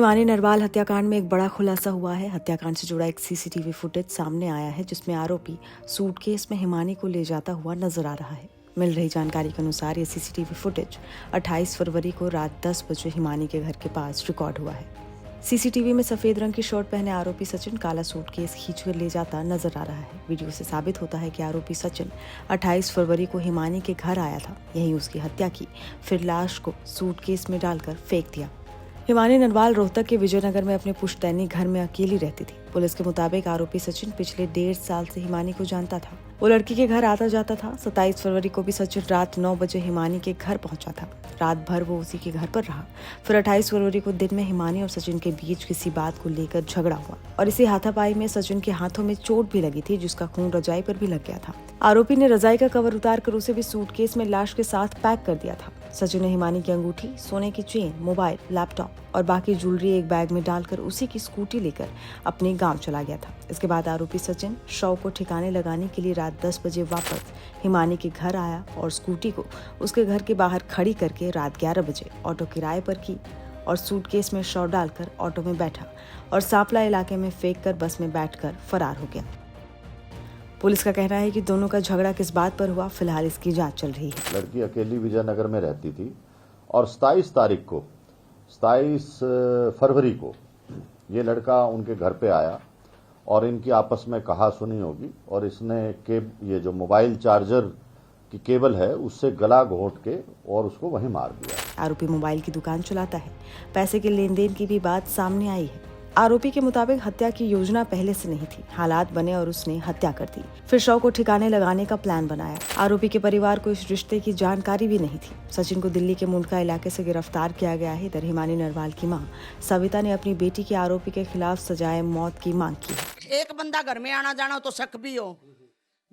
हिमानी नरवाल हत्याकांड में एक बड़ा खुलासा हुआ है। हत्याकांड से जुड़ा एक सीसीटीवी फुटेज सामने आया है जिसमें आरोपी सूटकेस में हिमानी को ले जाता हुआ नजर आ रहा है। मिल रही जानकारी के अनुसार ये सीसीटीवी फुटेज 28 फरवरी को रात 10 बजे हिमानी के घर के पास रिकॉर्ड हुआ है। सीसीटीवी में सफेद रंग की शर्ट पहने आरोपी सचिन काला सूटकेस खींचकर ले जाता नजर आ रहा है। वीडियो से साबित होता है कि आरोपी सचिन 28 फरवरी को हिमानी के घर आया था, यहीं उसकी हत्या की, फिर लाश को सूटकेस में डालकर फेंक दिया। हिमानी नरवाल रोहतक के विजयनगर में अपने पुश्तैनी घर में अकेली रहती थी। पुलिस के मुताबिक आरोपी सचिन पिछले 1.5 साल से हिमानी को जानता था। वो लड़की के घर आता जाता था। 27 फरवरी को भी सचिन रात 9 बजे हिमानी के घर पहुंचा था। रात भर वो उसी के घर पर रहा। फिर 28 फरवरी को दिन में हिमानी और सचिन के बीच किसी बात को लेकर झगड़ा हुआ और इसी हाथापाई में सचिन के हाथों में चोट भी लगी थी, जिसका खून रजाई पर भी लग गया था। आरोपी ने रजाई का कवर उतारकर उसे भी सूटकेस में लाश के साथ पैक कर दिया था। सचिन ने हिमानी की अंगूठी, सोने की चेन, मोबाइल, लैपटॉप और बाकी ज्वेलरी एक बैग में डालकर उसी की स्कूटी लेकर अपने गांव चला गया था। इसके बाद आरोपी सचिन शव को ठिकाने लगाने के लिए रात 10 बजे वापस हिमानी के घर आया और स्कूटी को उसके घर के बाहर खड़ी करके रात 11 बजे ऑटो किराए पर की और सूटकेस में शव डालकर ऑटो में बैठा और सांपला इलाके में फेंक कर बस में बैठकर फरार हो गया। पुलिस का कहना है कि दोनों का झगड़ा किस बात पर हुआ, फिलहाल इसकी जांच चल रही है। लड़की अकेली विजयनगर में रहती थी और 27 फरवरी को ये लड़का उनके घर पे आया और इनकी आपस में कहा सुनी होगी और इसने ये जो मोबाइल चार्जर की केबल है उससे गला घोंट के और उसको वहीं मार दिया। आरोपी मोबाइल की दुकान चलाता है। पैसे के लेन देन की भी बात सामने आई है। आरोपी के मुताबिक हत्या की योजना पहले से नहीं थी, हालात बने और उसने हत्या कर दी। फिर शव को ठिकाने लगाने का प्लान बनाया। आरोपी के परिवार को इस रिश्ते की जानकारी भी नहीं थी। सचिन को दिल्ली के मुंडका इलाके से गिरफ्तार किया गया है। इधर हिमानी नरवाल की मां सविता ने अपनी बेटी के आरोपी के खिलाफ सजाए मौत की मांग की है। एक बंदा घर में आना जाना हो तो शक भी हो।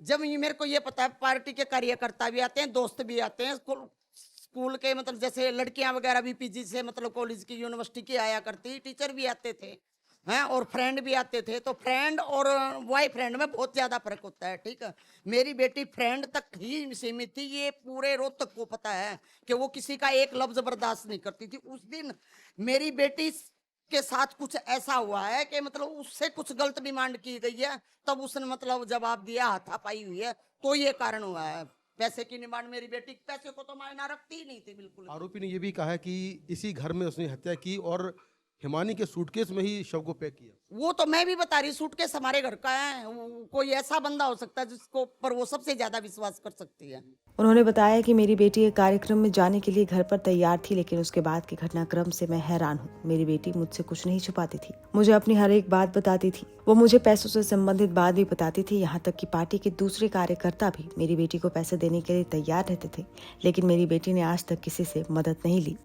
जब मेरे को ये पता है पार्टी के कार्यकर्ता भी आते हैं, दोस्त भी आते हैं, स्कूल के मतलब जैसे लड़कियां वगैरह भी पीजी से मतलब कॉलेज की यूनिवर्सिटी की आया करती, टीचर भी आते थे हैं और फ्रेंड भी आते थे। तो फ्रेंड और बॉयफ्रेंड में बहुत ज्यादा फर्क होता है। ठीक है, मेरी बेटी फ्रेंड तक ही सीमित थी। ये पूरे रोहतक को पता है कि वो किसी का एक लफ्ज बर्दाश्त नहीं करती थी। उस दिन मेरी बेटी के साथ कुछ ऐसा हुआ है कि मतलब उससे कुछ गलत डिमांड की गई है, तब उसने मतलब जवाब दिया, हाथापाई हुई है, तो ये कारण हुआ है। पैसे की डिमांड, मेरी बेटी पैसे को तो मायना रखती ही नहीं थी बिल्कुल। आरोपी ने यह भी कहा है कि इसी घर में उसने हत्या की और हिमानी के सूटकेस में ही शव को पैक किया। वो तो मैं भी बता रही, सूटकेस हमारे घर का है। कोई ऐसा बंदा हो सकता है जिसको पर वो सबसे ज्यादा विश्वास कर सकती है। उन्होंने बताया कि मेरी बेटी एक कार्यक्रम में जाने के लिए घर पर तैयार थी, लेकिन उसके बाद के घटनाक्रम से मैं हैरान हूँ। मेरी बेटी मुझसे कुछ नहीं छुपाती थी, मुझे अपनी हर एक बात बताती थी। वो मुझे पैसों से संबंधित बात भी बताती थी। यहाँ तक कि पार्टी के दूसरे कार्यकर्ता भी मेरी बेटी को पैसे देने के लिए तैयार रहते थे, लेकिन मेरी बेटी ने आज तक किसी से मदद नहीं ली।